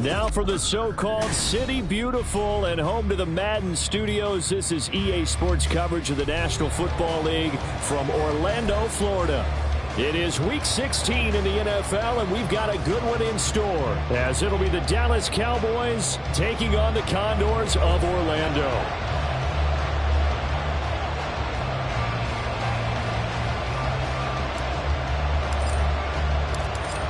Now for the so-called City Beautiful and home to the Madden Studios. This is EA Sports coverage of the National Football League from Orlando, Florida. It is Week 16 in the NFL, and we've got a good one in store, as it'll be the Dallas Cowboys taking on the Condors of Orlando.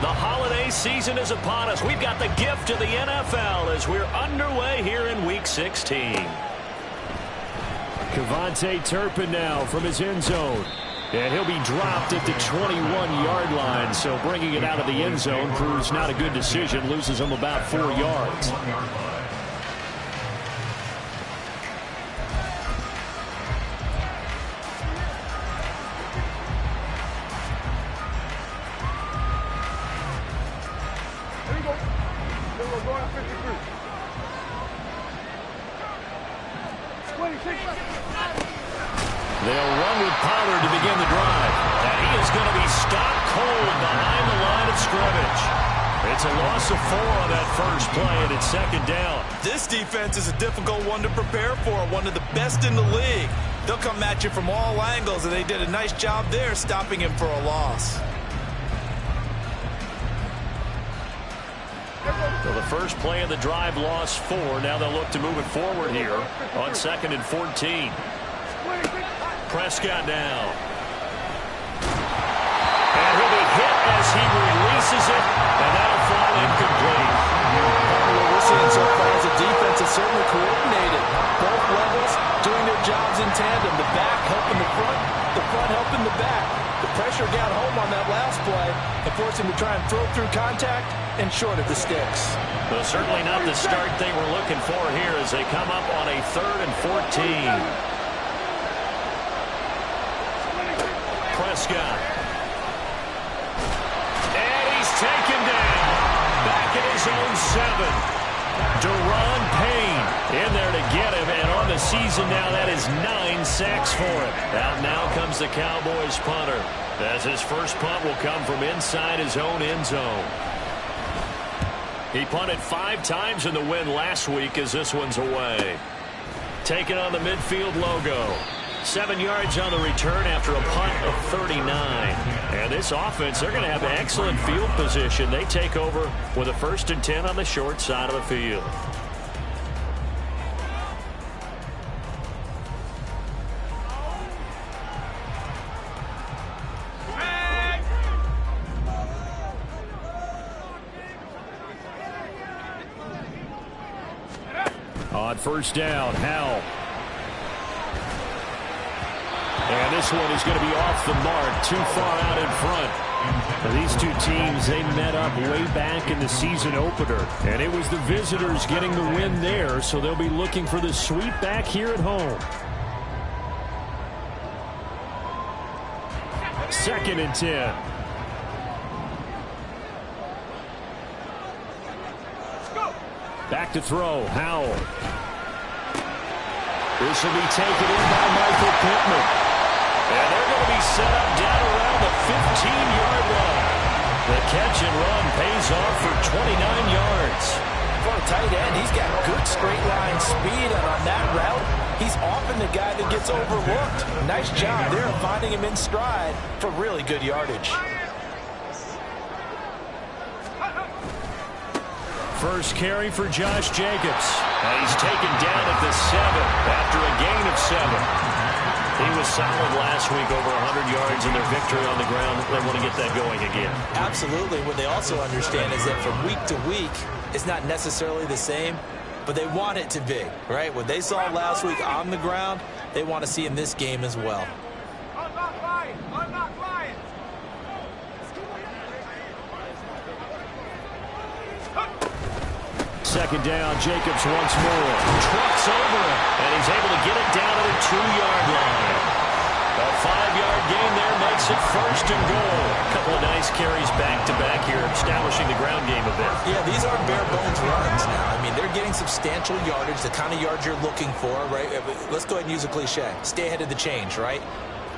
The holiday season is upon us. We've got the gift of the NFL as we're underway here in Week 16. Kevontae Turpin now from his end zone. And he'll be dropped at the 21-yard line. So bringing it out of the end zone proves not a good decision. Loses him about 4 yards. They'll run with Pollard to begin the drive. And he is going to be stopped cold behind the line of scrimmage. It's a loss of 4 on that first play, and it's second down. This defense is a difficult one to prepare for, one of the best in the league. They'll come at you from all angles, and they did a nice job there stopping him for a loss. So the first play of the drive lost 4. Now they'll look to move it forward here on 2nd and 14. Prescott now. And he'll be hit as he releases it, and that'll fall incomplete. What we're seeing so far is the defense is certainly coordinated. Both levels doing their jobs in tandem. The back helping the front helping the back. The pressure got home on that last play and forced him to try and throw through contact and short of the sticks. Well, certainly not the start they were looking for here as they come up on a 3rd and 14. Prescott. And he's taken down. Back at his own 7. Deron Payne in there to get him. And on the season now, that is 9 sacks for him. Out now comes the Cowboys punter, as his first punt will come from inside his own end zone. He punted 5 times in the win last week as this one's away. Taking on the midfield logo. 7 yards on the return after a punt of 39. And this offense, they're going to have excellent field position. They take over with a 1st and 10 on the short side of the field. On 1st down, Howell. And this one is going to be off the mark, too far out in front. Now, these two teams, they met up way back in the season opener. And it was the visitors getting the win there, so they'll be looking for the sweep back here at home. 2nd and 10. Back to throw, Howell. This will be taken in by Michael Pittman. And they're going to be set up down around the 15-yard line. The catch and run pays off for 29 yards. For a tight end, he's got good straight line speed, and on that route, he's often the guy that gets overlooked. Nice job there of finding him in stride for really good yardage. First carry for Josh Jacobs. And he's taken down at the 7 after a gain of 7. He was solid last week, over 100 yards in their victory on the ground. They want to get that going again. Absolutely. What they also understand is that from week to week, it's not necessarily the same, but they want it to be, right? What they saw last week on the ground, they want to see in this game as well. Second down, Jacobs once more. Trucks over him, and he's able to get it down to the 2-yard line. A 5-yard gain there makes it 1st and goal. A couple of nice carries back-to-back here, establishing the ground game a bit. Yeah, these aren't bare-bones runs now. I mean, they're getting substantial yardage, the kind of yards you're looking for, right? Let's go ahead and use a cliche. Stay ahead of the change, right?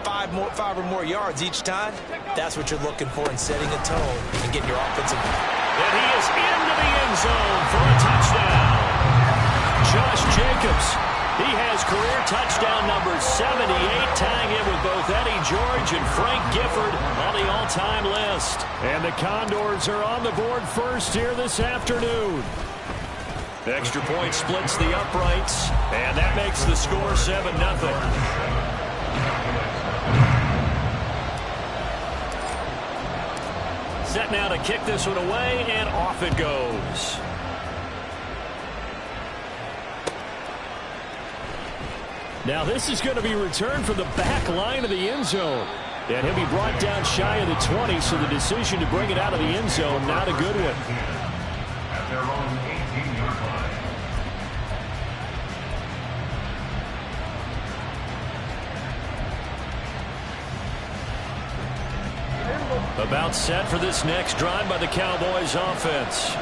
5 or more yards each time, that's what you're looking for in setting a tone and getting your offensive And he is into the end zone for a touchdown. Josh Jacobs, he has career touchdown number 78, tying it with both Eddie George and Frank Gifford on the all-time list. And the Condors are on the board first here this afternoon. Extra point splits the uprights, and that makes the score 7-0. Set now to kick this one away, and off it goes. Now this is going to be returned from the back line of the end zone. And he'll be brought down shy of the 20, so the decision to bring it out of the end zone, not a good one. At their own 18-yard line. About set for this next drive by the Cowboys offense.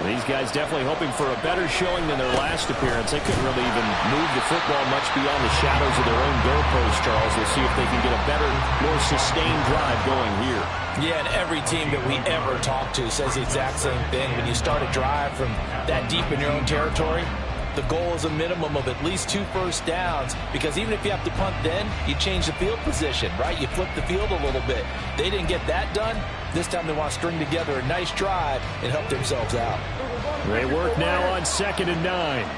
These guys definitely hoping for a better showing than their last appearance. They couldn't really even move the football much beyond the shadows of their own goalpost, Charles. We'll see if they can get a better, more sustained drive going here. Yeah, and every team that we ever talk to says the exact same thing. When you start a drive from that deep in your own territory, the goal is a minimum of at least 2 first downs, because even if you have to punt then, you change the field position, right? You flip the field a little bit. They didn't get that done. This time they want to string together a nice drive and help themselves out. They work now on 2nd and 9.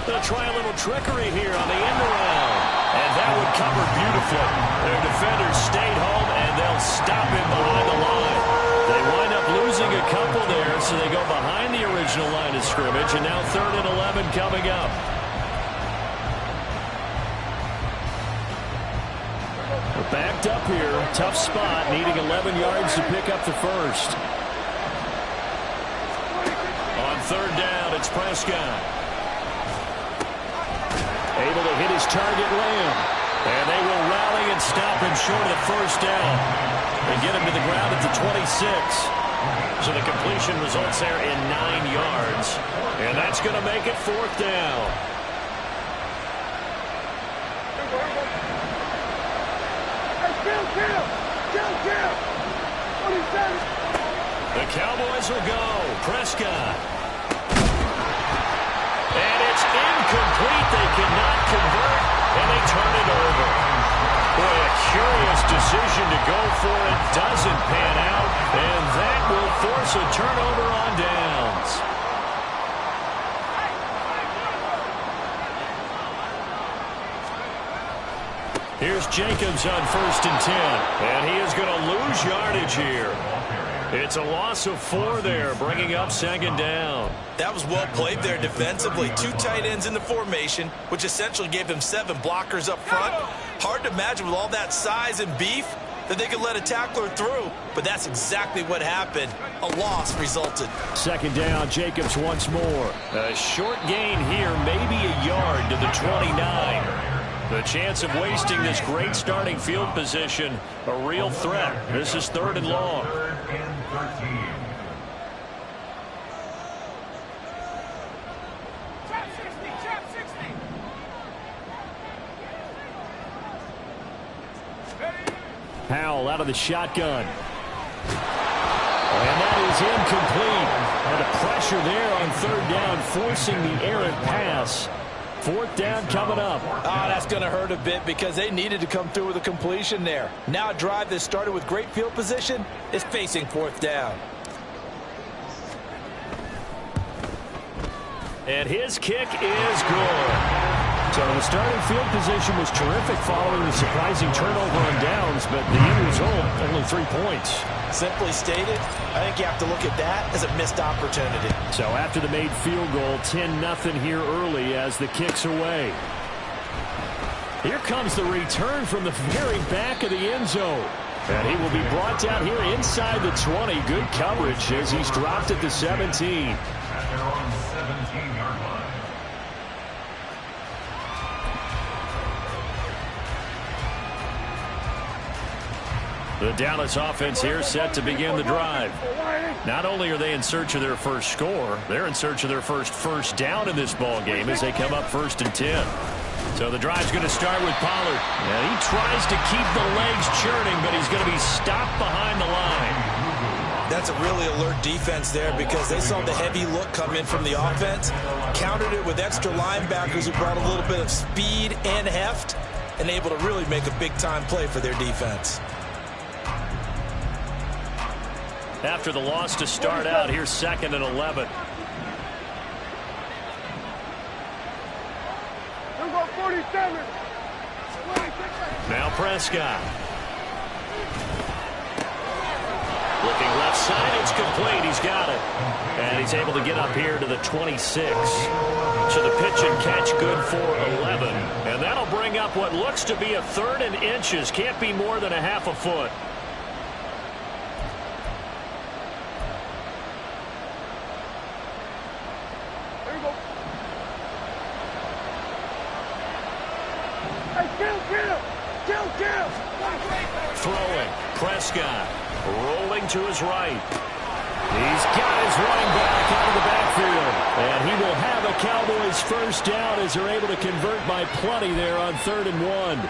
They'll try a little trickery here on the end around. And that one covered beautifully. Their defenders stayed home, and they'll stop him behind the line. They wind up losing a couple there, so they go behind the original line of scrimmage, and now 3rd and 11 coming up. We're backed up here. Tough spot, needing 11 yards to pick up the first. On 3rd down, it's Prescott. Able to hit his target, Lamb. And they will rally and stop him short of the first down. They get him to the ground at the 26. So the completion results there in 9 yards. And that's going to make it 4th down. The Cowboys will go. Prescott. And it's incomplete. They cannot convert, and they turn it over. Boy, a curious decision to go for it. Doesn't pan out, and that will force a turnover on downs. Here's Jacobs on 1st and 10, and he is going to lose yardage here. It's a loss of 4 there, bringing up 2nd down. That was well played there defensively. 2 tight ends in the formation, which essentially gave them 7 blockers up front. Hard to imagine with all that size and beef that they could let a tackler through, but that's exactly what happened. A loss resulted. 2nd down, Jacobs once more. A short gain here, maybe a yard to the 29. The chance of wasting this great starting field position, a real threat. This is 3rd and long. 3rd and 13. Powell out of the shotgun. And that is incomplete. And the pressure there on 3rd down, forcing the errant pass. 4th down coming up. Oh, that's going to hurt a bit because they needed to come through with a completion there. Now a drive that started with great field position is facing 4th down. And his kick is good. So the starting field position was terrific following the surprising turnover on downs, but the end result, only 3 points. Simply stated, I think you have to look at that as a missed opportunity. So after the made field goal, 10-0 here early as the kick's away. Here comes the return from the very back of the end zone. And he will be brought down here inside the 20. Good coverage as he's dropped at the 17. At their own 17-yard line. The Dallas offense here set to begin the drive. Not only are they in search of their first score, they're in search of their first down in this ball game as they come up 1st and 10. So the drive's going to start with Pollard. And he tries to keep the legs churning, but he's going to be stopped behind the line. That's a really alert defense there because they saw the heavy look come in from the offense, countered it with extra linebackers who brought a little bit of speed and heft, and able to really make a big-time play for their defense. After the loss to start out, here's 2nd and 11. Now Prescott. Looking left side, it's complete. He's got it. And he's able to get up here to the 26. So the pitch and catch good for 11. And that'll bring up what looks to be a 3rd and inches. Can't be more than a half a foot. Throwing. Prescott rolling to his right. He's got his running back out of the backfield. And he will have a Cowboys first down as they're able to convert by plenty there on 3rd and 1.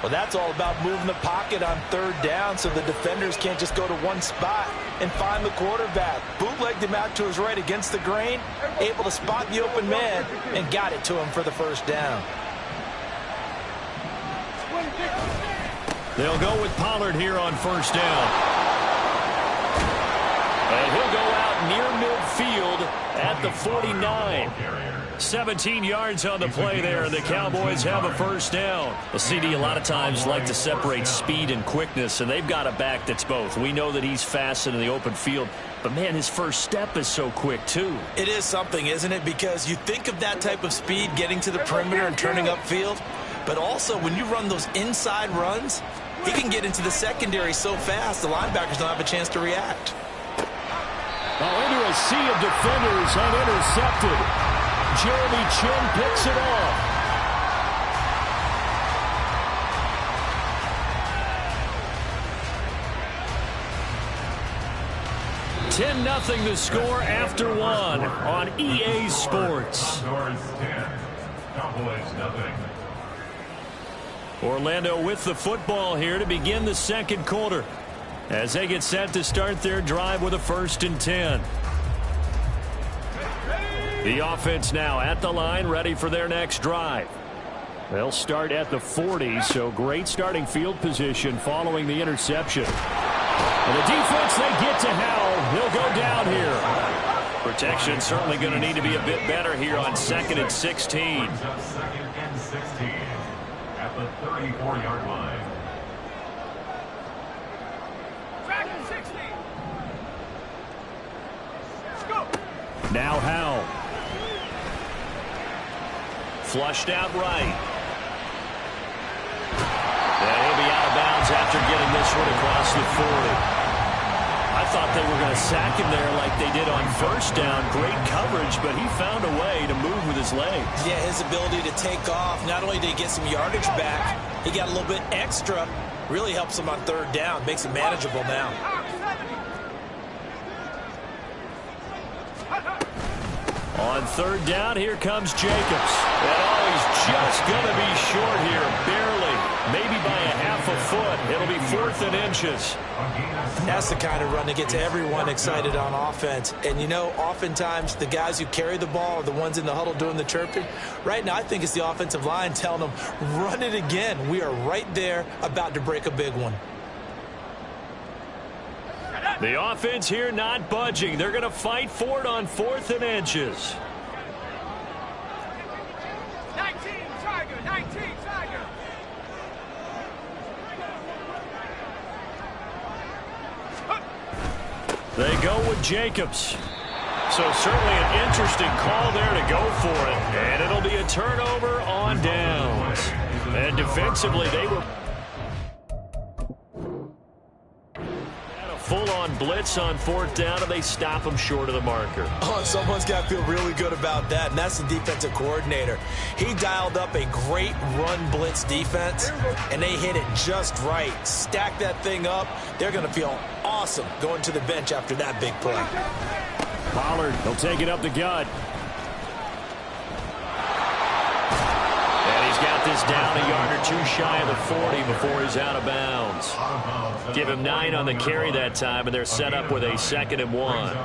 Well, that's all about moving the pocket on 3rd down so the defenders can't just go to one spot and find the quarterback. Bootlegged him out to his right against the grain, able to spot the open man, and got it to him for the first down. They'll go with Pollard here on 1st down. And he'll go out near midfield at the 49. 17 yards on the play there, and the Cowboys have a first down. Well, CD a lot of times like to separate speed and quickness, and they've got a back that's both. We know that he's fast in the open field, but, man, his first step is so quick, too. It is something, isn't it? Because you think of that type of speed getting to the perimeter and turning upfield, but also when you run those inside runs, he can get into the secondary so fast the linebackers don't have a chance to react. Oh, into a sea of defenders and intercepted. Jeremy Chin picks it off. $10-0 the score after 1 on EA Sports. Condors 10, Cowboys nothing. Orlando with the football here to begin the 2nd quarter as they get set to start their drive with a 1st and 10. The offense now at the line, ready for their next drive. They'll start at the 40, so great starting field position following the interception. And the defense, they get to Howell. He'll go down here. Protection certainly going to need to be a bit better here on 2nd and 16. 2nd and 16 at the 34-yard line. Now Howell. Flushed out right. And he'll be out of bounds after getting this one across the 40. I thought they were going to sack him there like they did on 1st down. Great coverage, but he found a way to move with his legs. Yeah, his ability to take off. Not only did he get some yardage back, he got a little bit extra. Really helps him on 3rd down. Makes it manageable now. On 3rd down, here comes Jacobs. And oh, he's just going to be short here, barely. Maybe by a half a foot. It'll be 4th and inches. That's the kind of run that gets everyone excited on offense. And, you know, oftentimes the guys who carry the ball are the ones in the huddle doing the chirping. Right now, I think it's the offensive line telling them, run it again. We are right there about to break a big one. The offense here not budging. They're going to fight for it on 4th and inches. 19, Tiger, 19, Tiger. They go with Jacobs. So certainly an interesting call there to go for it. And it'll be a turnover on downs. And defensively, they were full-on blitz on 4th down, and they stop him short of the marker. Oh, someone's got to feel really good about that, and that's the defensive coordinator. He dialed up a great run blitz defense, and they hit it just right. Stack that thing up. They're going to feel awesome going to the bench after that big play. Pollard, he'll take it up the gut. And he's He's got this down a yard or two shy of the 40 before he's out of bounds. Give him 9 on the carry that time, and they're set up with a 2nd and 1.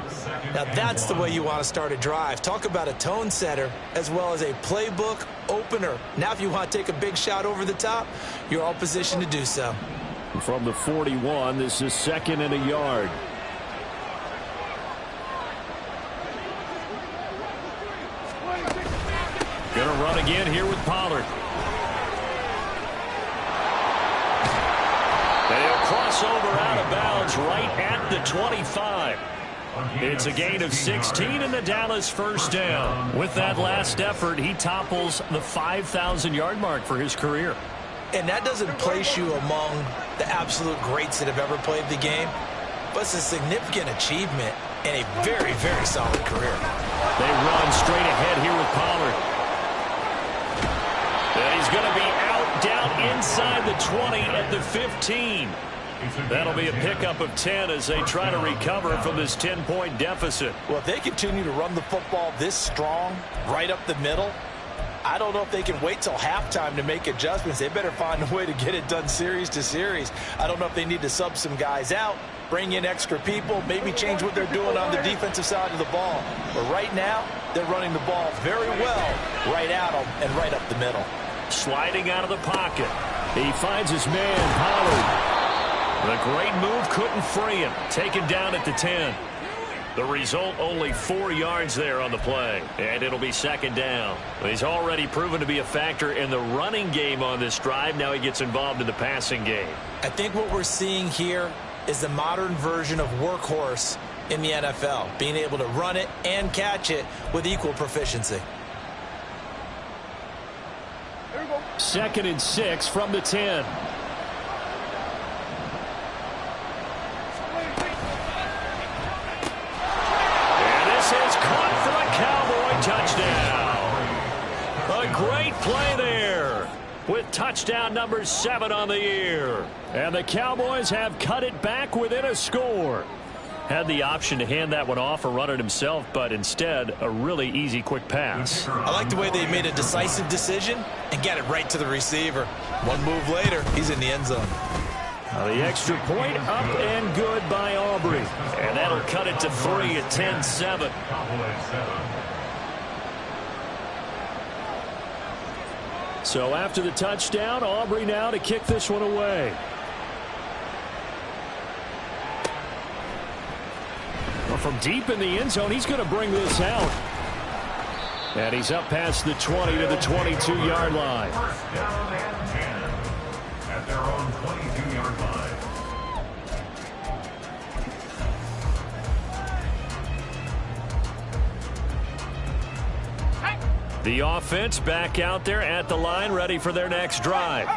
Now that's the way you want to start a drive. Talk about a tone setter as well as a playbook opener. Now if you want to take a big shot over the top, you're all positioned to do so. From the 41, this is 2nd and a yard. Going to run again here with Pollard. And he'll cross over out of bounds right at the 25. It's a gain of 16 and the Dallas first down. With that last effort, he topples the 5,000-yard mark for his career. And that doesn't place you among the absolute greats that have ever played the game, but it's a significant achievement and a very, very solid career. They run straight ahead here with Pollard. And he's going to be out down inside the 20 at the 15. That'll be a pickup of 10 as they try to recover from this 10-point deficit. Well, if they continue to run the football this strong, right up the middle, I don't know if they can wait till halftime to make adjustments. They better find a way to get it done series to series. I don't know if they need to sub some guys out, bring in extra people, maybe change what they're doing on the defensive side of the ball. But right now, they're running the ball very well right at them and right up the middle. Sliding out of the pocket. He finds his man, Pollard. The great move couldn't free him. Taken down at the 10. The result, only 4 yards there on the play. And it'll be 2nd down. He's already proven to be a factor in the running game on this drive. Now he gets involved in the passing game. I think what we're seeing here is the modern version of workhorse in the NFL. Being able to run it and catch it with equal proficiency. 2nd and 6 from the 10. And this is caught for a Cowboy touchdown. A great play there with touchdown number 7 on the year. And the Cowboys have cut it back within a score. Had the option to hand that one off or run it himself, but instead a really easy quick pass. I like the way they made a decisive decision and got it right to the receiver. One move later, he's in the end zone. The extra point up and good by Aubrey. And that'll cut it to 3 at 10-7. So after the touchdown, Aubrey now to kick this one away. Well, from deep in the end zone, he's going to bring this out. And he's up past the 20 to the 22-yard line. First down and 10 at their own 22-yard line. The offense back out there at the line, ready for their next drive.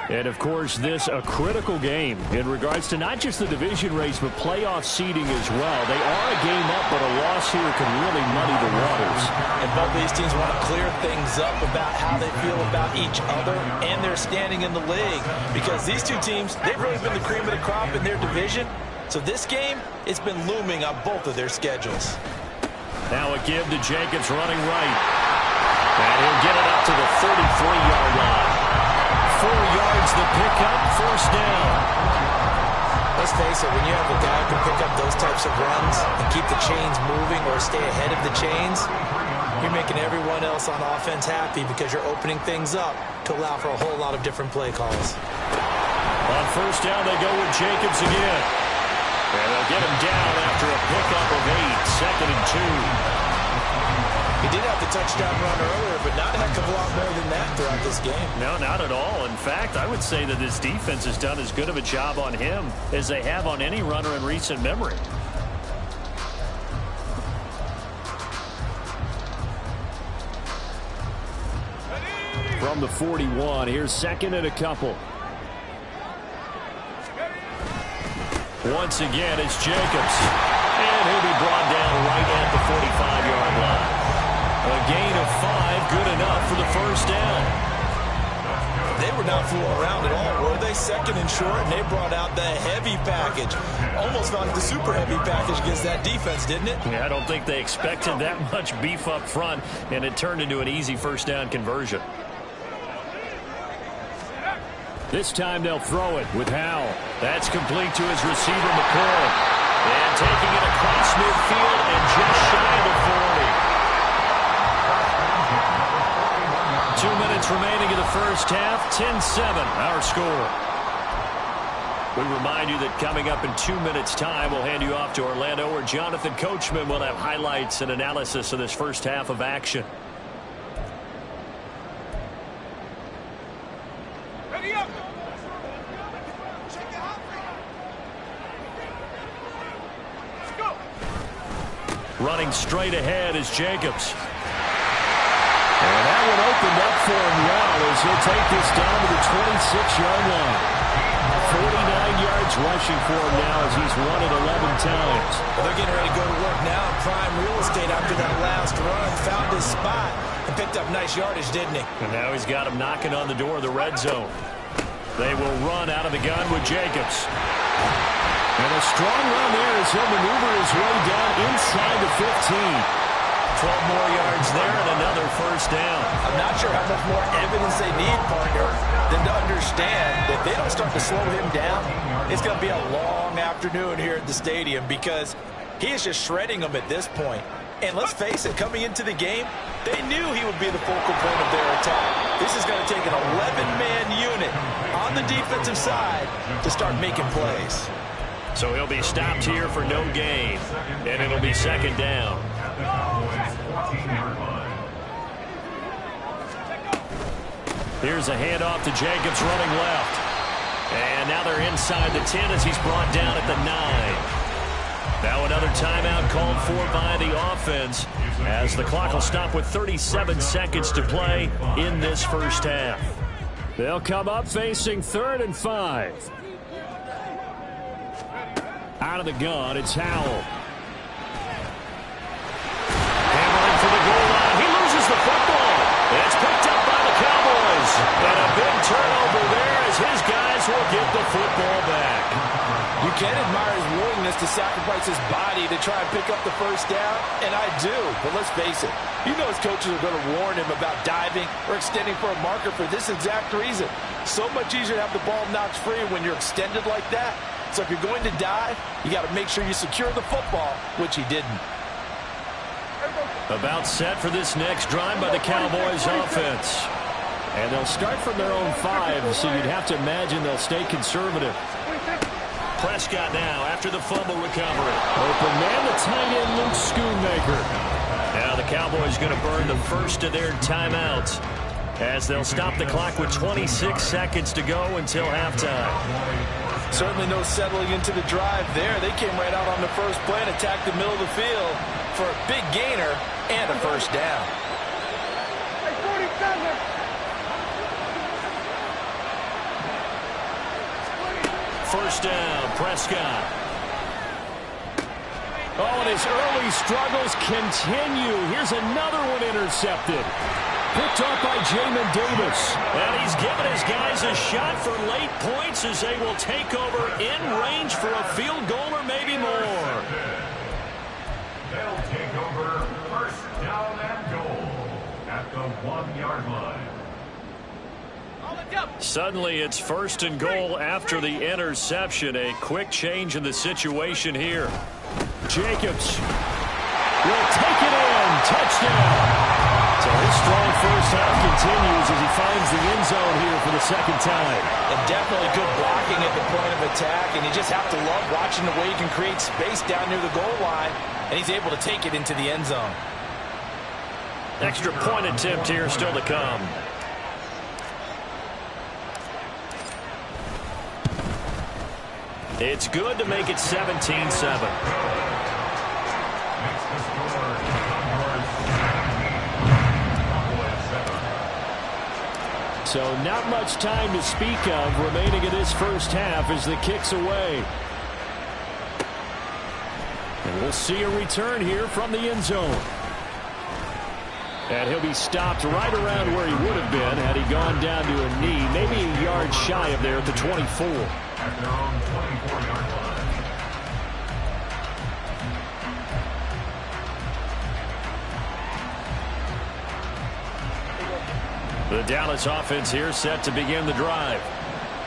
And, of course, this a critical game in regards to not just the division race, but playoff seeding as well. They are a game up, but a loss here can really muddy the waters. And both these teams want to clear things up about how they feel about each other and their standing in the league. Because these two teams, they've really been the cream of the crop in their division. So this game, it's been looming on both of their schedules. Now a give to Jacobs running right. And he'll get it up to the 33-yard line. 4 yards the pickup, first down. Let's face it, when you have a guy who can pick up those types of runs and keep the chains moving or stay ahead of the chains, you're making everyone else on offense happy because you're opening things up to allow for a whole lot of different play calls. On first down, they go with Jacobs again. And they'll get him down after a pickup of 8, 2nd and 2. He did have the touchdown run earlier, but not a heck of a lot more than that throughout this game. No, not at all. In fact, I would say that this defense has done as good of a job on him as they have on any runner in recent memory. From the 41, here's 2nd and a couple. Once again, it's Jacobs. And he'll be brought down right at the 45-yard line. A gain of 5, good enough for the first down. They were not fooling around at all, were they? 2nd and short, and they brought out the heavy package. Almost like the super heavy package against that defense, didn't it? Yeah, I don't think they expected that much beef up front, and it turned into an easy first down conversion. This time they'll throw it with Howell. That's complete to his receiver, McCoy. And taking it across midfield and just shy of the 40. 2 minutes remaining in the first half. 10-7, our score. We remind you that coming up in 2 minutes' time, we'll hand you off to Orlando, where Jonathan Coachman will have highlights and analysis of this first half of action. Ready up. Let's go. Running straight ahead is Jacobs. And that one opened up for him well as he'll take this down to the 26-yard line. 49 yards rushing for him now as he's run it 11 times. Well, they're getting ready to go to work now in prime real estate after that last run. Found his spot and picked up nice yardage, didn't he? And now he's got him knocking on the door of the red zone. They will run out of the gun with Jacobs. And a strong run there as he'll maneuver his way down inside the 15. 12 more yards there and another first down. I'm not sure how much more evidence they need, partner, than to understand that they don't start to slow him down. It's going to be a long afternoon here at the stadium because he is just shredding them at this point. And let's face it, coming into the game, they knew he would be the focal point of their attack. This is going to take an 11-man unit on the defensive side to start making plays. So he'll be stopped here for no gain, and it'll be second down. Here's a handoff to Jacobs running left. And now they're inside the 10 as he's brought down at the 9. Now another timeout called for by the offense as the clock will stop with 37 seconds to play in this first half. They'll come up facing 3rd and 5. Out of the gun, it's Howell. Handling for the goal line. He loses the football. It's picked up by the Cowboys. And a big turnover there as his guys will get the football back. You can admire his willingness to sacrifice his body to try and pick up the first down, and I do. But let's face it, you know his coaches are going to warn him about diving or extending for a marker for this exact reason. So much easier to have the ball knocked free when you're extended like that. So if you're going to dive, you got to make sure you secure the football, which he didn't. About set for this next drive by the Cowboys offense. And they'll start from their own 5, so you'd have to imagine they'll stay conservative. Prescott now after the fumble recovery. Open man, the tight end, Luke Schoonmaker. Now the Cowboys going to burn the first of their timeouts as they'll stop the clock with 26 seconds to go until halftime. Certainly no settling into the drive there. They came right out on the first play and attacked the middle of the field for a big gainer and a first down. First down, Prescott. Oh, and his early struggles continue. Here's another one intercepted. Picked off by Jamin Davis. And he's given his guys a shot for late points as they will take over in range for a field goal or maybe more. They'll take over first down and goal at the 1-yard line. Suddenly it's first and goal after the interception. A quick change in the situation here. Jacobs will take it in. Touchdown. So his strong first half continues as he finds the end zone here for the second time. And definitely good blocking at the point of attack, and you just have to love watching the way he can create space down near the goal line, and he's able to take it into the end zone. Extra point attempt here still to come. It's good to make it 17-7. So not much time to speak of remaining in this first half as the kick's away. And we'll see a return here from the end zone. And he'll be stopped right around where he would have been had he gone down to a knee, maybe a yard shy of there at the 24. At their own 24-yard line. The Dallas offense here set to begin the drive.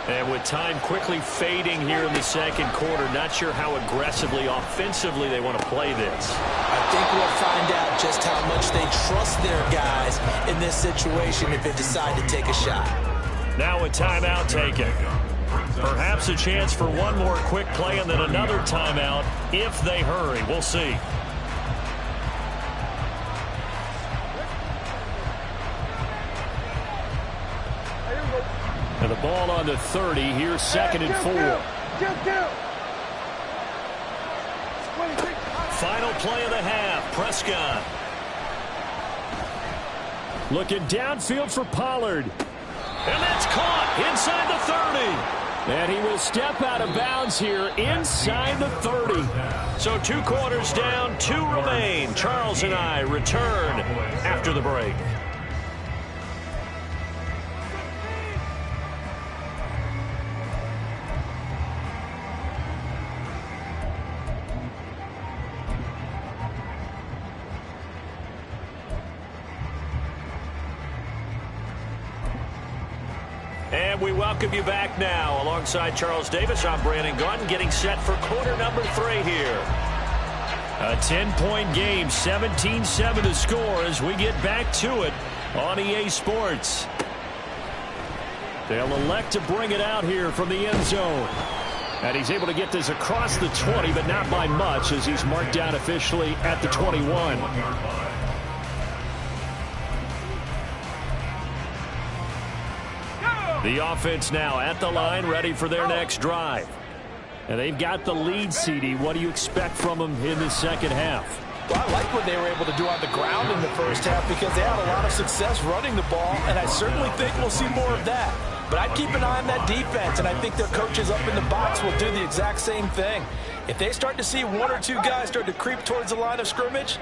And with time quickly fading here in the second quarter, not sure how aggressively, offensively they want to play this. I think we'll find out just how much they trust their guys in this situation if they decide to take a shot. Now a timeout taken. Perhaps a chance for one more quick play and then another timeout if they hurry. We'll see. And the ball on the 30. Here's 2nd and 4. Final play of the half. Prescott. Looking downfield for Pollard. And that's caught inside the 30. And he will step out of bounds here inside the 30. So 2 quarters down, 2 remain. Charles and I return after the break. And we welcome you back now. Alongside Charles Davis, I'm Brandon Gunn, getting set for quarter number 3 here. A 10-point game, 17-7 to score as we get back to it on EA Sports. They'll elect to bring it out here from the end zone. And he's able to get this across the 20, but not by much as he's marked down officially at the 21. The offense now at the line, ready for their next drive. And they've got the lead, CD. What do you expect from them in the second half? Well, I like what they were able to do on the ground in the first half because they had a lot of success running the ball, and I certainly think we'll see more of that. But I'd keep an eye on that defense, and I think their coaches up in the box will do the exact same thing. If they start to see 1 or 2 guys start to creep towards the line of scrimmage,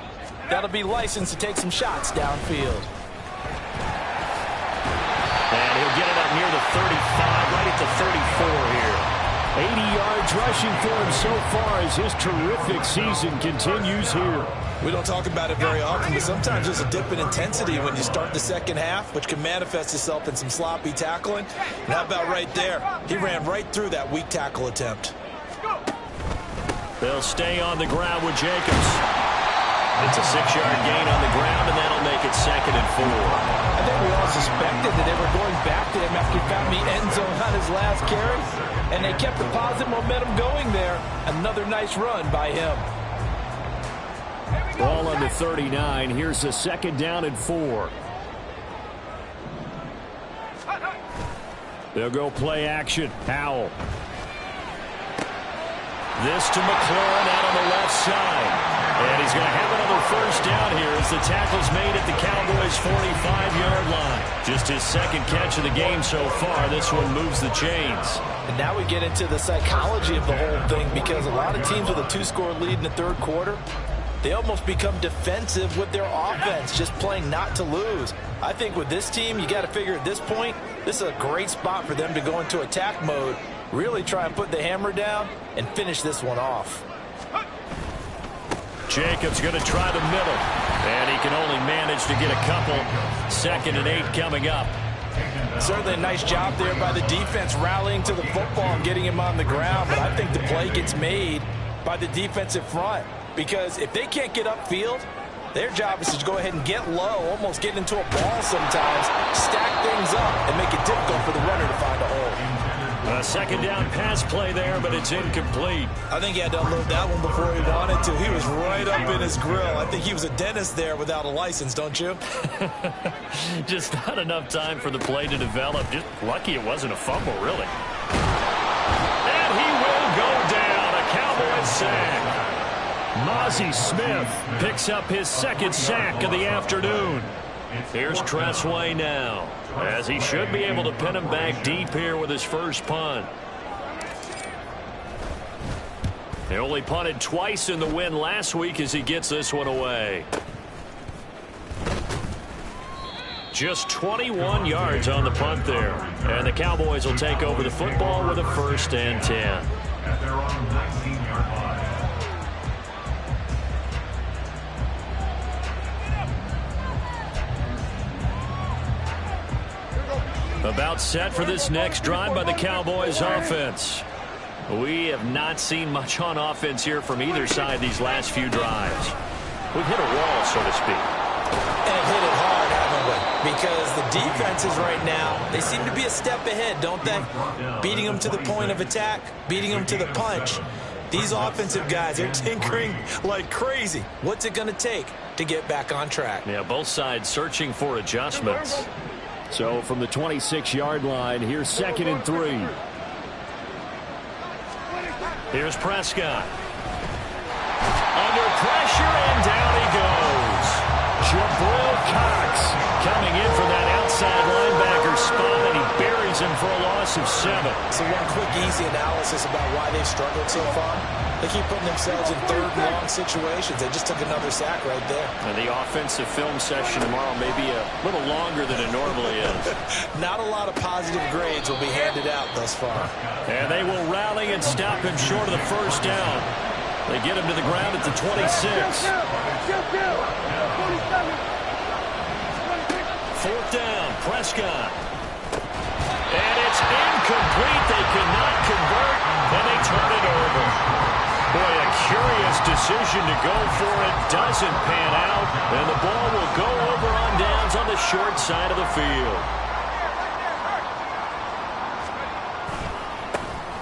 that'll be licensed to take some shots downfield. And he'll get it up near the 35, right at the 34 here. 80 yards rushing for him so far as his terrific season continues here. We don't talk about it very often, but sometimes there's a dip in intensity when you start the second half, which can manifest itself in some sloppy tackling. And how about right there? He ran right through that weak tackle attempt. They'll stay on the ground with Jacobs. It's a 6-yard gain on the ground, and that'll make it 2nd and 4. I think we all suspected that they were going back to him after he found the end zone on his last carry, and they kept the positive momentum going there. Another nice run by him. Ball on the 39. Here's the 2nd down and 4. They'll go play action. Howell. This to McLaurin out on the left side. And he's going to have another first down here as the tackle's made at the Cowboys' 45-yard line. Just his 2nd catch of the game so far. This one moves the chains. And now we get into the psychology of the whole thing because a lot of teams with a 2-score lead in the 3rd quarter, they almost become defensive with their offense, just playing not to lose. I think with this team, you got to figure at this point, this is a great spot for them to go into attack mode, really try and put the hammer down and finish this one off. Jacobs going to try the middle, and he can only manage to get a couple. 2nd and 8 coming up. Certainly a nice job there by the defense rallying to the football and getting him on the ground, but I think the play gets made by the defensive front because if they can't get upfield, their job is to go ahead and get low, almost get into a ball sometimes, stack things up, and make it difficult for the runner to find a hole. A 2nd down pass play there, but it's incomplete. I think he had to unload that one before he wanted to. He was right up in his grill. I think he was a dentist there without a license, don't you? Just not enough time for the play to develop. Just lucky it wasn't a fumble, really. And he will go down. A Cowboys sack. Mozzie Smith picks up his 2nd sack of the afternoon. Here's Tressway now, as he should be able to pin him back deep here with his first punt. They only punted twice in the win last week as he gets this one away. Just 21 yards on the punt there. And the Cowboys will take over the football with a 1st and 10. At their own 19-yard line. About set for this next drive by the Cowboys offense. We have not seen much on offense here from either side these last few drives. We've hit a wall, so to speak. And hit it hard, haven't we? Because the defenses right now, they seem to be a step ahead, don't they? Beating them to the point of attack, beating them to the punch. These offensive guys are tinkering like crazy. What's it going to take to get back on track? Yeah, both sides searching for adjustments. So from the 26-yard line, here's 2nd and 3. Here's Prescott. Under pressure, and down he goes. Jabril Cox coming in from that outside linebacker spot, and he buries him for a loss of 7. So one quick, easy analysis about why they've struggled so far. They keep putting themselves in 3rd and long situations. They just took another sack right there. And the offensive film session tomorrow may be a little longer than it normally is. Not a lot of positive grades will be handed out thus far. And they will rally and stop him short of the 1st down. They get him to the ground at the 26. 4th down, Prescott. And it's incomplete. They cannot convert, and they turn it over. Boy, a curious decision to go for it. Doesn't pan out, and the ball will go over on downs on the short side of the field.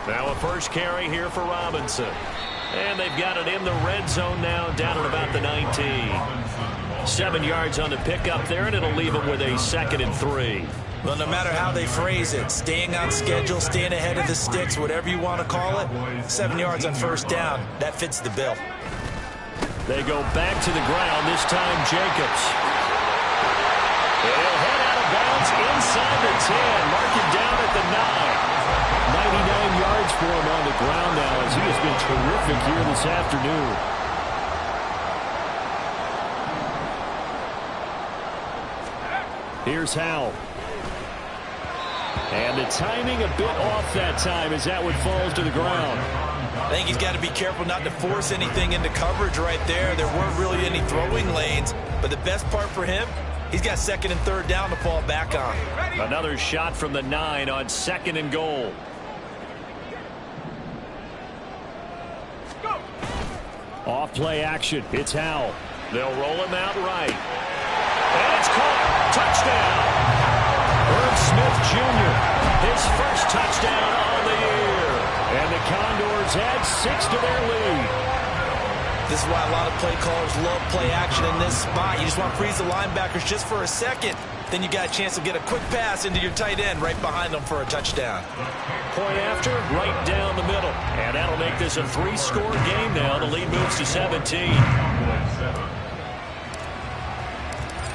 Now a first carry here for Robinson. And they've got it in the red zone now, down at about the 19. 7 yards on the pickup there, and it'll leave them with a 2nd and 3. Well, no matter how they phrase it, staying on schedule, staying ahead of the sticks, whatever you want to call it, 7 yards on 1st down, that fits the bill. They go back to the ground, this time Jacobs. He'll head out of bounds inside the 10, mark him down at the 9. 99 yards for him on the ground now, as he has been terrific here this afternoon. Here's Howell. And the timing a bit off that time as that one falls to the ground. I think he's got to be careful not to force anything into coverage right there. There weren't really any throwing lanes, but the best part for him, he's got 2nd and 3rd down to fall back on. Another shot from the 9 on 2nd and goal. Off play action. It's Howell. They'll roll him out right. And it's caught. Touchdown. Herb Smith Jr. His first touchdown on the year. And the Condors add 6 to their lead. This is why a lot of play callers love play action in this spot. You just want to freeze the linebackers just for a second. Then you got a chance to get a quick pass into your tight end right behind them for a touchdown. Point after, right down the middle. And that'll make this a 3-score game now. The lead moves to 17.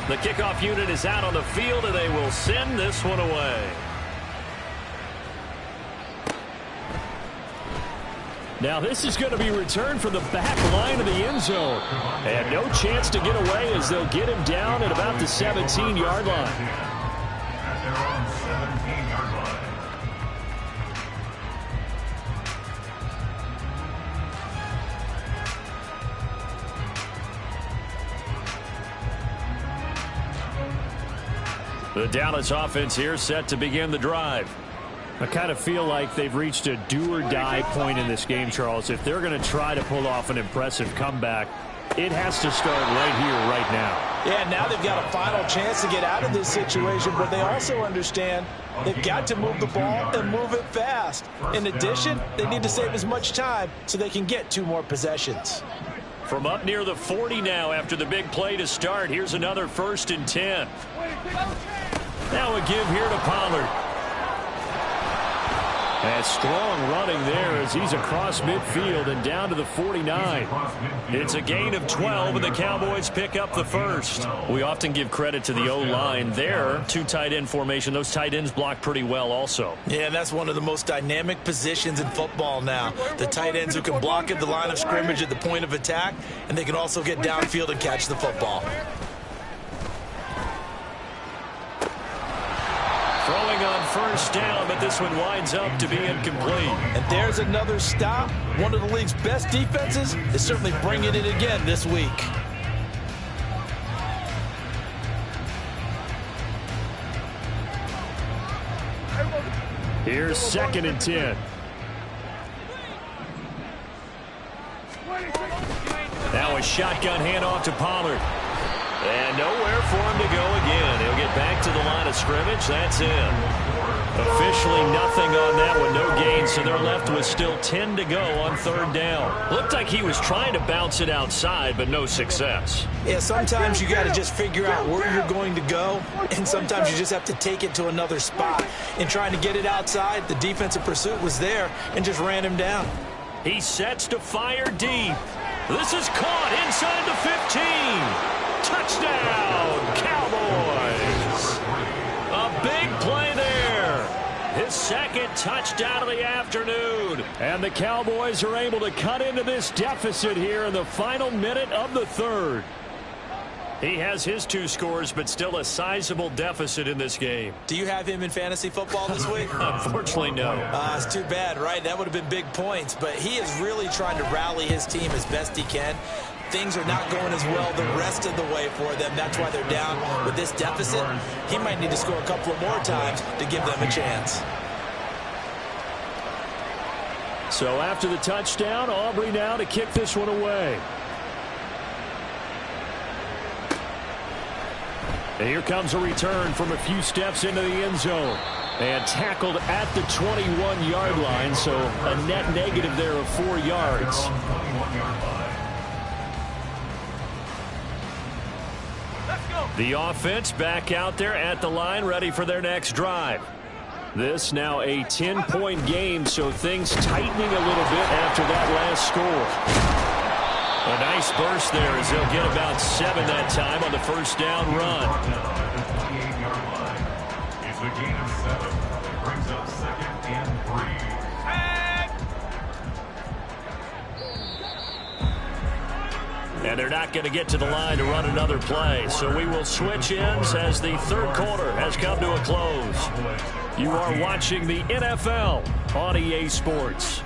The kickoff unit is out on the field, and they will send this one away. Now this is going to be returned from the back line of the end zone. And no chance to get away as they'll get him down at about the 17-yard line. At their own 17-yard line. The Dallas offense here set to begin the drive. I kind of feel like they've reached a do-or-die point in this game, Charles. If they're going to try to pull off an impressive comeback, it has to start right here, right now. Yeah, now they've got a final chance to get out of this situation, but they also understand they've got to move the ball and move it fast. In addition, they need to save as much time so they can get 2 more possessions. From up near the 40 now after the big play to start, here's another 1st and 10. Now a give here to Pollard. And strong running there as he's across midfield and down to the 49. It's a gain of 12, and the Cowboys pick up the 1st. We often give credit to the O-line there. 2 tight end formation. Those tight ends block pretty well also. Yeah, that's one of the most dynamic positions in football now. The tight ends who can block at the line of scrimmage at the point of attack, and they can also get downfield and catch the football. Throwing on 1st down, but this one winds up to be incomplete. And there's another stop. One of the league's best defenses is certainly bringing it again this week. Here's 2nd and 10. Now a shotgun handoff to Pollard. And nowhere for him to go again. He'll get back to the line of scrimmage. That's in. Officially nothing on that one. No gain, so they're left with still 10 to go on 3rd down. Looked like he was trying to bounce it outside, but no success. Yeah, sometimes you got to just figure out where you're going to go, and sometimes you just have to take it to another spot. In trying to get it outside, the defensive pursuit was there and just ran him down. He sets to fire deep. This is caught inside the 15. Touchdown, Cowboys. A big play there. His 2nd touchdown of the afternoon. And the Cowboys are able to cut into this deficit here in the final minute of the 3rd. He has his 2 scores, but still a sizable deficit in this game. Do you have him in fantasy football this week? Unfortunately, no. It's too bad, right? That would have been big points. But he is really trying to rally his team as best he can. Things are not going as well the rest of the way for them. That's why they're down with this deficit. He might need to score a couple of more times to give them a chance. So after the touchdown, Aubrey now to kick this one away. And here comes a return from a few steps into the end zone. And tackled at the 21-yard line, so a net negative there of 4 yards. The offense back out there at the line, ready for their next drive. This now a 10-point game, so things tightening a little bit after that last score. A nice burst there as they'll get about 7 that time on the 1st down run. It's a gain of 7. Brings up 2nd and 3. And they're not going to get to the line to run another play. So we will switch ends as the 3rd quarter has come to a close. You are watching the NFL on EA Sports.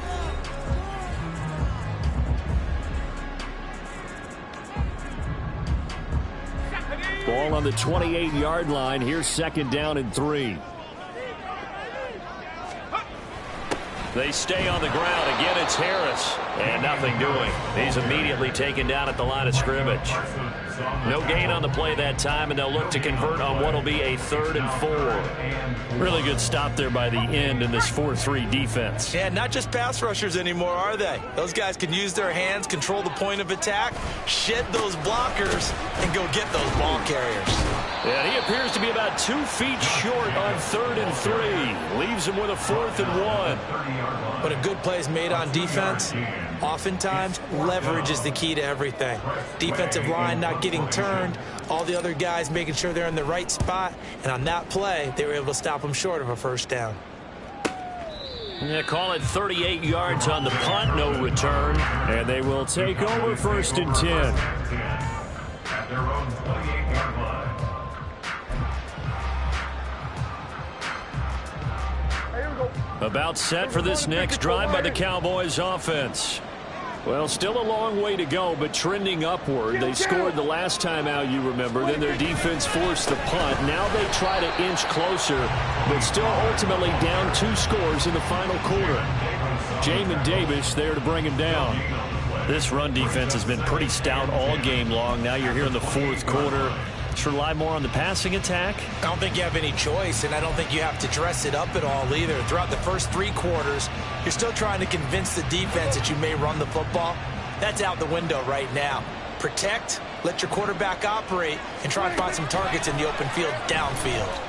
Ball on the 28-yard line. Here's 2nd down and 3. They stay on the ground. Again, it's Harris. And nothing doing. He's immediately taken down at the line of scrimmage. No gain on the play that time, and they'll look to convert on what will be a 3rd and 4. Really good stop there by the end in this 4-3 defense. Yeah, not just pass rushers anymore, are they? Those guys can use their hands, control the point of attack, shed those blockers, and go get those ball carriers. And he appears to be about 2 feet short on 3rd and 3. Leaves him with a 4th and 1. But a good play is made on defense. Oftentimes, leverage is the key to everything. Defensive line not getting turned, all the other guys making sure they're in the right spot, and on that play, they were able to stop them short of a 1st down. Yeah, call it 38 yards on the punt, no return, and they will take over 1st and 10. At their own 28-yard line. About set for this next drive by the Cowboys offense. Well, still a long way to go, but trending upward. They scored the last time out, you remember. Then their defense forced the punt. Now they try to inch closer, but still ultimately down 2 scores in the final quarter. Jamin Davis there to bring him down. This run defense has been pretty stout all game long. Now you're here in the 4th quarter. To rely more on the passing attack? I don't think you have any choice, and I don't think you have to dress it up at all either. Throughout the first 3 quarters, you're still trying to convince the defense that you may run the football. That's out the window right now. Protect, let your quarterback operate, and try and find some targets in the open field downfield.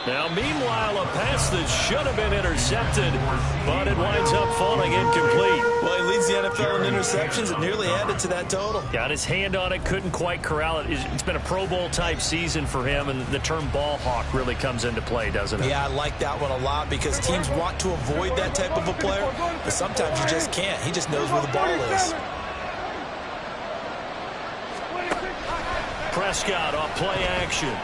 Now, meanwhile, a pass that should have been intercepted, but it winds up falling incomplete. Well, he leads the NFL in interceptions and nearly added to that total. Got his hand on it, couldn't quite corral it. It's been a Pro Bowl-type season for him, and the term ball hawk really comes into play, doesn't it? Yeah, I like that one a lot because teams want to avoid that type of a player, but sometimes you just can't. He just knows where the ball is. Prescott off play action.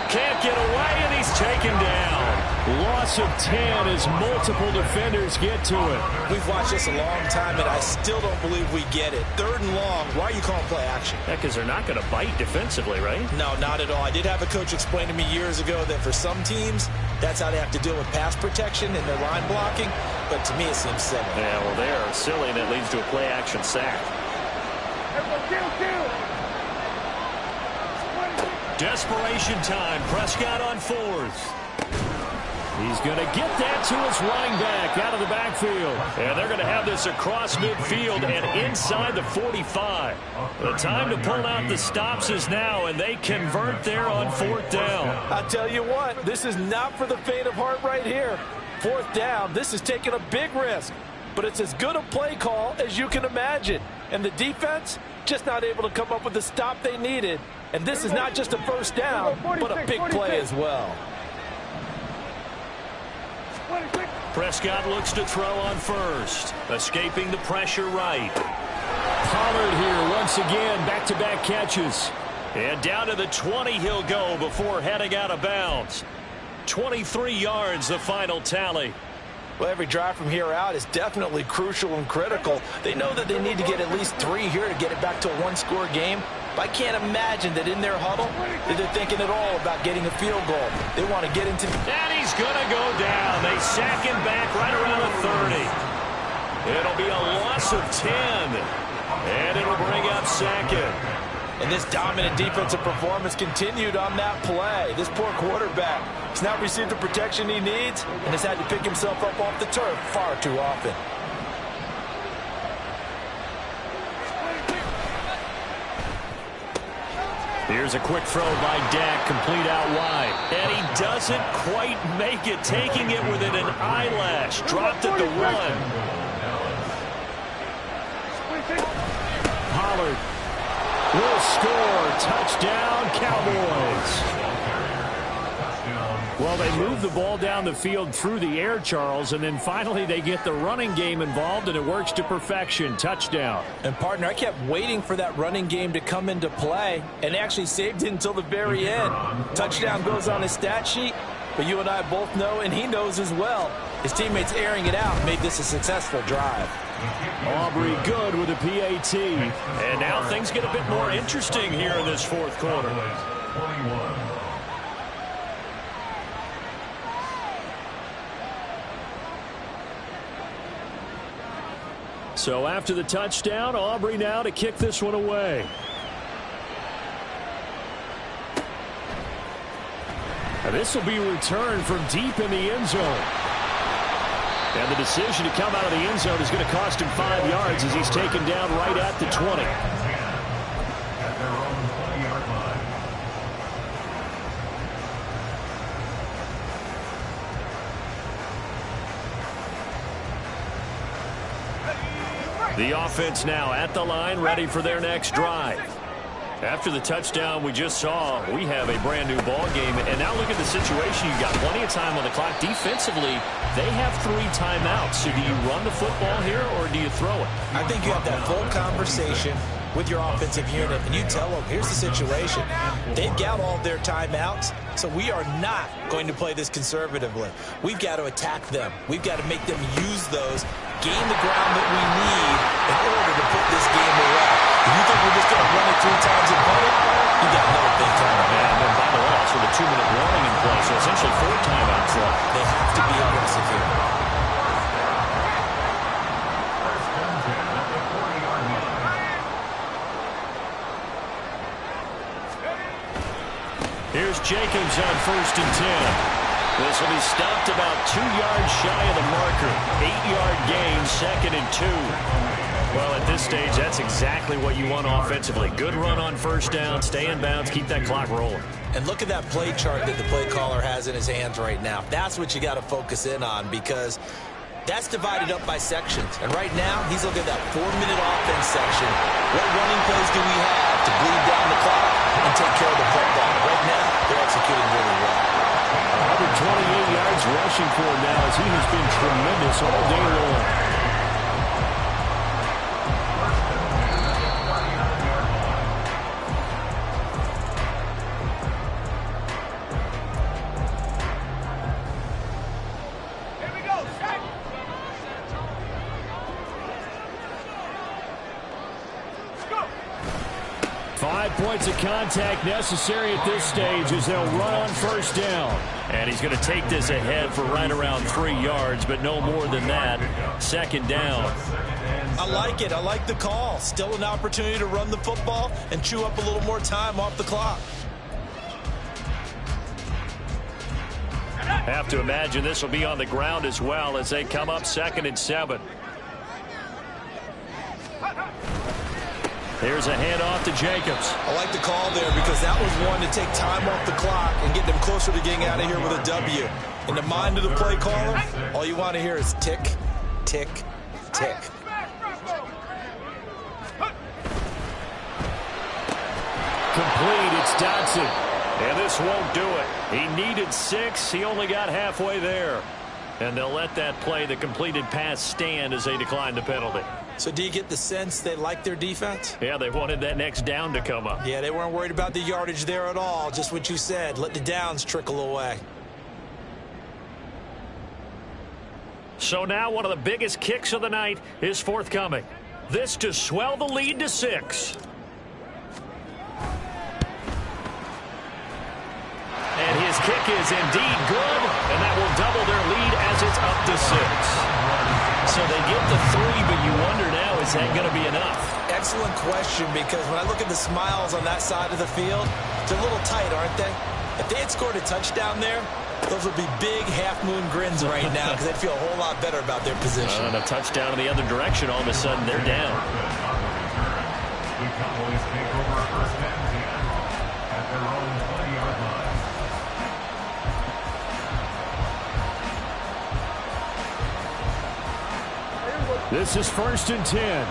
Can't get away, and he's taken down. Loss of 10 as multiple defenders get to it. We've watched this a long time, and I still don't believe we get it. 3rd and long. Why are you calling play action? Yeah, because they're not going to bite defensively, right? No, not at all. I did have a coach explain to me years ago that for some teams, that's how they have to deal with pass protection and their line blocking. But to me, it seems silly. Yeah, well, they are silly, and it leads to a play action sack. Desperation time. Prescott on 4th. He's going to get that to his running back out of the backfield. And they're going to have this across midfield and inside the 45. The time to pull out the stops is now, and they convert there on 4th down. I'll tell you what, this is not for the faint of heart right here. 4th down, this is taking a big risk. But it's as good a play call as you can imagine. And the defense just not able to come up with the stop they needed. And this is not just a first down, but a big play as well. Prescott looks to throw on 1st. Escaping the pressure right. Pollard here once again, back-to-back catches. And down to the 20 he'll go before heading out of bounds. 23 yards, the final tally. Well, every drive from here out is definitely crucial and critical. They know that they need to get at least 3 here to get it back to a 1-score game. But I can't imagine that in their huddle that they're thinking at all about getting a field goal. They want to get into... And he's going to go down. They sack him back right around the 30. It'll be a loss of 10. And it'll bring up 2nd. And this dominant defensive performance continued on that play. This poor quarterback has not received the protection he needs and has had to pick himself up off the turf far too often. Here's a quick throw by Dak, complete out wide. And he doesn't quite make it, taking it within an eyelash. Dropped at the 1. Pollard will score. Touchdown, Cowboys. Well, they move the ball down the field through the air, Charles, and then finally they get the running game involved, and it works to perfection. Touchdown. And, partner, I kept waiting for that running game to come into play and actually saved it until the very end. Touchdown goes on his stat sheet, but you and I both know, and he knows as well, his teammates airing it out made this a successful drive. Aubrey good with a PAT. And now things get a bit more interesting here in this 4th quarter. So after the touchdown, Aubrey now to kick this one away. And this will be returned from deep in the end zone. And the decision to come out of the end zone is going to cost him 5 yards as he's taken down right at the 20. At their own 20-yard line. The offense now at the line, ready for their next drive. After the touchdown we just saw, we have a brand new ball game. And now look at the situation. You've got plenty of time on the clock. Defensively, they have 3 timeouts. So do you run the football here or do you throw it? I think you have that full conversation with your offensive unit, and you tell them, here's the situation. They've got all their timeouts, so we are not going to play this conservatively. We've got to attack them. We've got to make them use those, gain the ground that we need in order to put this game away. If you think we're just going to run it 3 times and punt it, you got another thing coming. And then by the way, also the 2-minute warning in play, so essentially 4 timeouts left. They have to be aggressive here. Here's Jacobs on 1st and 10. This will be stopped about 2 yards shy of the marker. 8-yard gain, 2nd and 2. Well, at this stage, that's exactly what you want offensively. Good run on 1st down, stay in bounds, keep that clock rolling. And look at that play chart that the play caller has in his hands right now. That's what you got to focus in on, because that's divided up by sections. And right now, he's looking at that 4-minute offense section. What running plays do we have to bleed down the clock and take care of the football? Right now, they're executing really well. 128 yards rushing for him now as he has been tremendous all day long. 5 points of contact necessary at this stage as they'll run on first down. And he's going to take this ahead for right around 3 yards, but no more than that. Second down. I like it. I like the call. Still an opportunity to run the football and chew up a little more time off the clock. Have to imagine this will be on the ground as well as they come up 2nd and 7. Here's a handoff to Jacobs. I like the call there because that was one to take time off the clock and get them closer to getting out of here with a W. In the mind of the play caller, all you want to hear is tick, tick, tick. Complete, it's Dodson. And this won't do it. He needed 6. He only got halfway there. And they'll let that play, the completed pass, stand as they decline the penalty. So do you get the sense they like their defense? Yeah, they wanted that next down to come up. Yeah, they weren't worried about the yardage there at all. Just what you said. Let the downs trickle away. So now one of the biggest kicks of the night is forthcoming. This to swell the lead to 6. And his kick is indeed good, and that will double their lead as it's up to 6. So they get the 3, but you wonder now, is that going to be enough? Excellent question, because when I look at the smiles on that side of the field, they're a little tight, aren't they? If they had scored a touchdown there, those would be big half-moon grins right now because they'd feel a whole lot better about their position. And a touchdown in the other direction, all of a sudden they're down. The Cowboys take over 1st and 10 at their own 20-yard line. This is 1st and 10.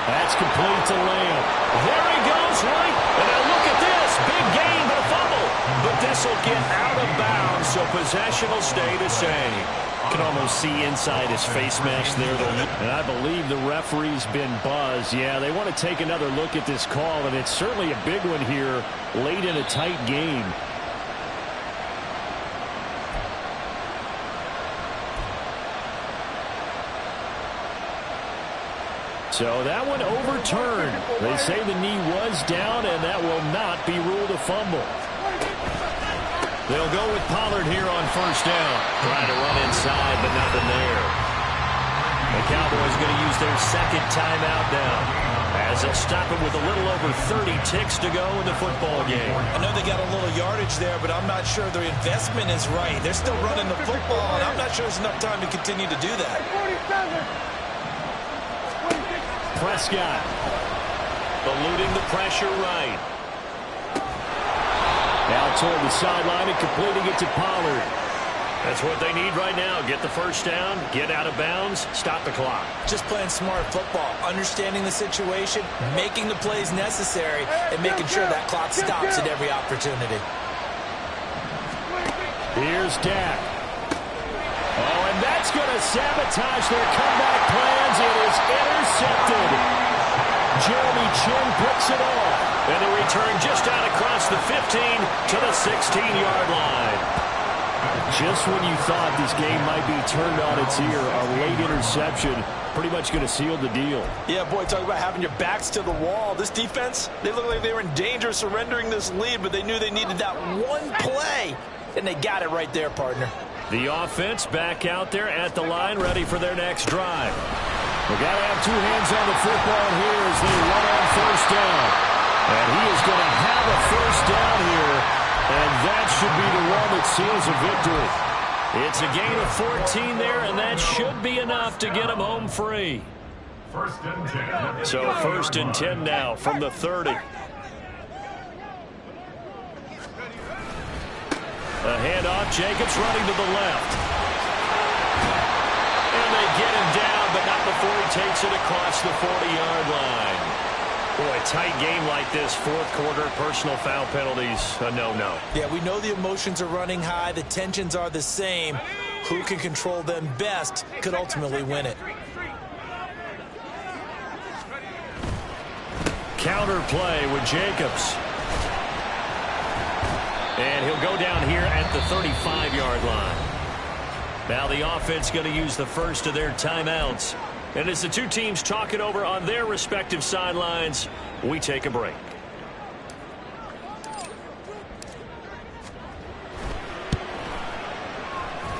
That's complete to Lamb. There he goes, right. And now look at this. Big gain, but a fumble. But this will get out of bounds, so possession will stay the same. You can almost see inside his face mask there. And I believe the referee's been buzzed. Yeah, they want to take another look at this call, and it's certainly a big one here late in a tight game. So that one overturned. They say the knee was down, and that will not be ruled a fumble. They'll go with Pollard here on first down. Trying to run inside, but nothing there. The Cowboys going to use their 2nd timeout now, as they'll stop it with a little over 30 ticks to go in the football game. I know they got a little yardage there, but I'm not sure their investment is right. They're still running the football, and I'm not sure there's enough time to continue to do that. Prescott eluding the pressure right. Now toward the sideline and completing it to Pollard. That's what they need right now. Get the first down, get out of bounds, stop the clock. Just playing smart football, understanding the situation, making the plays necessary, and making sure that clock stops at every opportunity. Here's Dak. Oh, and that's going to sabotage their comeback plans. It is intercepted. Jeremy Chin picks it off. And the return just out across the 15 to the 16-yard line. Just when you thought this game might be turned on its ear, a late interception pretty much going to seal the deal. Yeah, boy, talk about having your backs to the wall. This defense, they look like they were in danger of surrendering this lead, but they knew they needed that one play, and they got it right there, partner. The offense back out there at the line, ready for their next drive. We've got to have 2 hands on the football here as they run on first down. And he is going to have a first down here, and that should be the one that seals a victory. It's a gain of 14 there, and that should be enough to get him home free. 1st and 10. So 1st and 10 now from the 30. A handoff, Jacobs running to the left. And they get him down, but not before he takes it across the 40-yard line. Boy, a tight game like this, 4th quarter, personal foul penalties, a no-no. Yeah, we know the emotions are running high. The tensions are the same. Who can control them best could ultimately win it. Counter play with Jacobs. And he'll go down here at the 35-yard line. Now the offense going to use the first of their timeouts. And as the two teams talk it over on their respective sidelines, we take a break.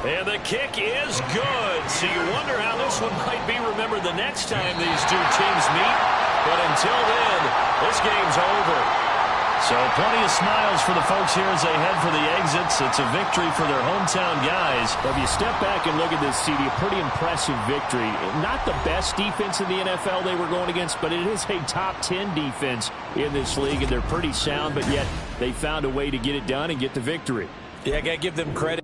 And the kick is good. So you wonder how this one might be remembered the next time these two teams meet. But until then, this game's over. So plenty of smiles for the folks here as they head for the exits. It's a victory for their hometown guys. If you step back and look at this, CD, a pretty impressive victory. Not the best defense in the NFL they were going against, but it is a top 10 defense in this league, and they're pretty sound, but yet they found a way to get it done and get the victory. Yeah, I got to give them credit.